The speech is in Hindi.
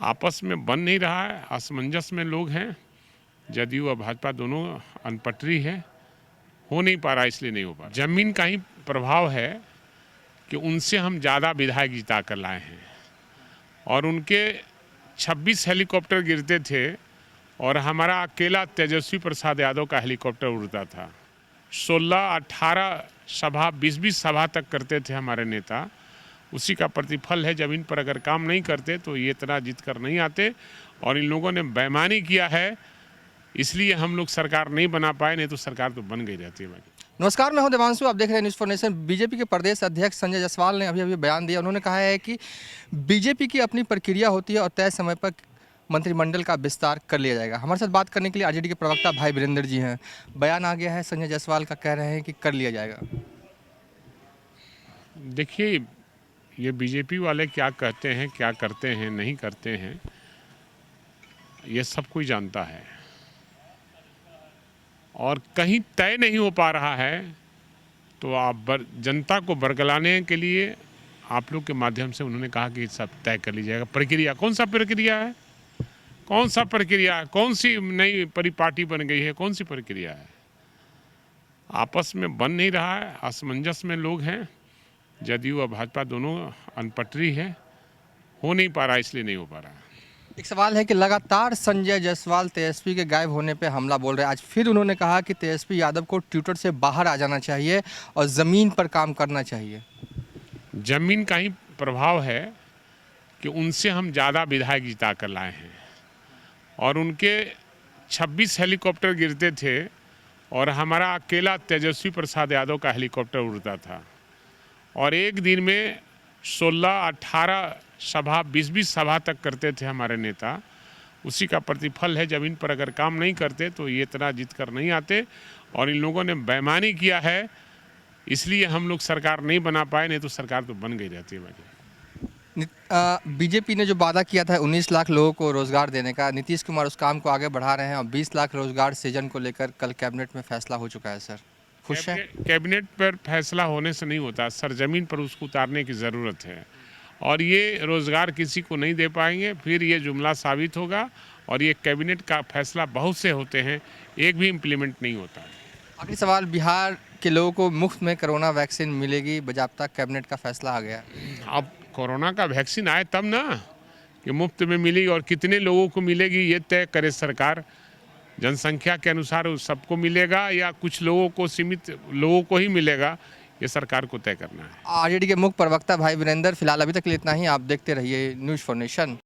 आपस में बन नहीं रहा है, असमंजस में लोग हैं। जदयू और भाजपा दोनों अनपटरी है, हो नहीं पा रहा, इसलिए नहीं हो पा रहा। जमीन का ही प्रभाव है कि उनसे हम ज़्यादा विधायक जिता कर लाए हैं और उनके 26 हेलीकॉप्टर गिरते थे और हमारा अकेला तेजस्वी प्रसाद यादव का हेलीकॉप्टर उड़ता था। 16-18 सभा 20-20 सभा तक करते थे हमारे नेता। उसी का प्रतिफल है, ज़मीन पर अगर काम नहीं करते तो ये इतना जीत कर नहीं आते और इन लोगों ने बेईमानी किया है, इसलिए हम लोग सरकार नहीं बना पाए, नहीं तो सरकार तो बन गई रहती है। नमस्कार, मैं हूं देवांशु, आप देख रहे हैं न्यूज़ फॉर नेशन। बीजेपी के प्रदेश अध्यक्ष संजय जायसवाल ने अभी बयान दिया। उन्होंने कहा है कि बीजेपी की अपनी प्रक्रिया होती है और तय समय पर मंत्रिमंडल का विस्तार कर लिया जाएगा। हमारे साथ बात करने के लिए आरजेडी के प्रवक्ता भाई वीरेंद्र जी हैं। बयान आ गया है संजय जायसवाल का, कह रहे हैं कि कर लिया जाएगा। देखिए, ये बीजेपी वाले क्या कहते हैं, क्या करते हैं, नहीं करते हैं, ये सब कोई जानता है और कहीं तय नहीं हो पा रहा है तो आप जनता को बरगलाने के लिए आप लोग के माध्यम से उन्होंने कहा कि सब तय कर लीजिएगा। जाएगा। प्रक्रिया कौन सा प्रक्रिया है, कौन सा प्रक्रिया है, कौन सी नई परिपाटी बन गई है, कौन सी प्रक्रिया है? आपस में बन नहीं रहा है, असमंजस में लोग हैं। जदयू और भाजपा दोनों अनपटरी है, हो नहीं पा रहा, इसलिए नहीं हो पा रहा। एक सवाल है कि लगातार संजय जायसवाल तेजस्वी के गायब होने पे हमला बोल रहे हैं। आज फिर उन्होंने कहा कि तेजस्वी यादव को ट्विटर से बाहर आ जाना चाहिए और ज़मीन पर काम करना चाहिए। जमीन का ही प्रभाव है कि उनसे हम ज़्यादा विधायक जिता कर लाए हैं और उनके 26 हेलीकॉप्टर गिरते थे और हमारा अकेला तेजस्वी प्रसाद यादव का हेलीकॉप्टर उड़ता था और एक दिन में 16-18 सभा 20-20 सभा तक करते थे हमारे नेता। उसी का प्रतिफल है, ज़मीन पर अगर काम नहीं करते तो ये इतना जीत कर नहीं आते और इन लोगों ने बेईमानी किया है, इसलिए हम लोग सरकार नहीं बना पाए, नहीं तो सरकार तो बन गई रहती है। बीजेपी ने जो वादा किया था 19 लाख लोगों को रोजगार देने का, नीतीश कुमार उस काम को आगे बढ़ा रहे हैं और 20 लाख रोजगार सृजन को लेकर कल कैबिनेट में फैसला हो चुका है। सर, खुश हैं? कैबिनेट पर फैसला होने से नहीं होता, सरजमीन पर उसको उतारने की ज़रूरत है और ये रोज़गार किसी को नहीं दे पाएंगे, फिर ये जुमला साबित होगा और ये कैबिनेट का फैसला बहुत से होते हैं, एक भी इम्प्लीमेंट नहीं होता है। आखिरी सवाल, बिहार के लोगों को मुफ्त में कोरोना वैक्सीन मिलेगी, बाज़ाब्ता कैबिनेट का फैसला आ गया। अब कोरोना का वैक्सीन आए तब ना कि मुफ्त में मिलेगी और कितने लोगों को मिलेगी ये तय करे सरकार। जनसंख्या के अनुसार सबको मिलेगा या कुछ लोगों को, सीमित लोगों को ही मिलेगा, ये सरकार को तय करना है। आरजेडी के मुख्य प्रवक्ता भाई वीरेंद्र, फिलहाल अभी तक के लिए इतना ही। आप देखते रहिए न्यूज़ फॉर नेशन।